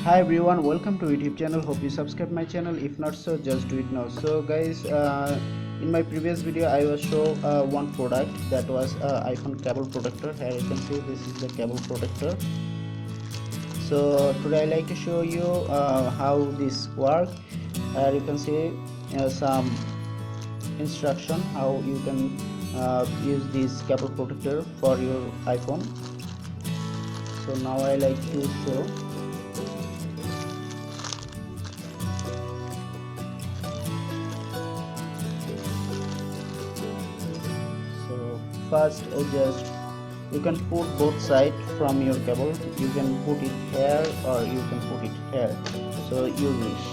Hi everyone, welcome to YouTube channel. Hope you subscribe my channel. If not so, just do it now. So guys, in my previous video I was show one product, that was iPhone cable protector. Here you can see this is the cable protector. So today I like to show you how this work. You can see some instruction how you can use this cable protector for your iPhone. So now I like to show. So first just you can put both sides from your cable. You can put it here or you can put it here, so you wish.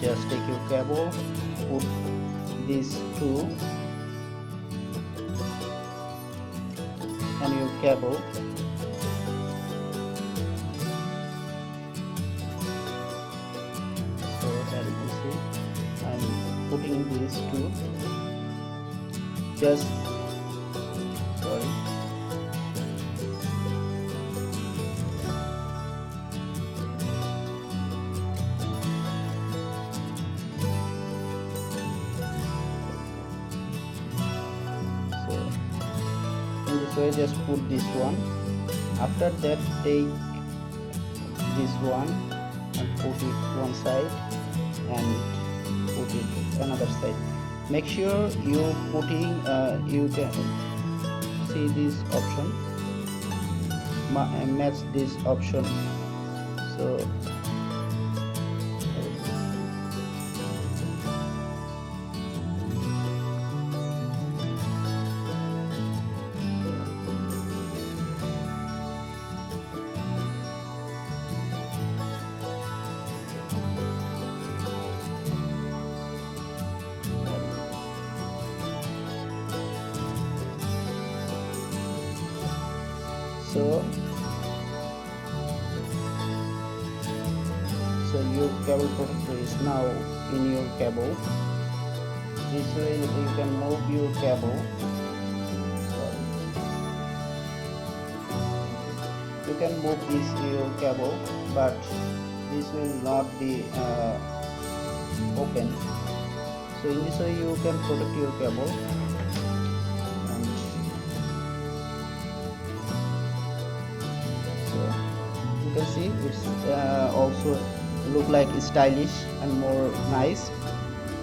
Just take your cable, put these two on your cable. So here you can see I'm putting these two. Just sorry. So in this way, just put this one. After that, take this one and put it one side and put it another side. Make sure you putting you can see this option, match this option. So so your cable protector is now in your cable. This way you can move your cable. You can move this your cable, but this will not be open. So in this way you can protect your cable. You can see it's also look like stylish and more nice.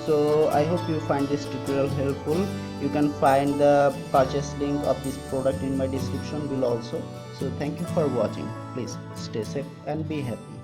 So I hope you find this tutorial helpful. You can find the purchase link of this product in my description below also. So thank you for watching. Please stay safe and be happy.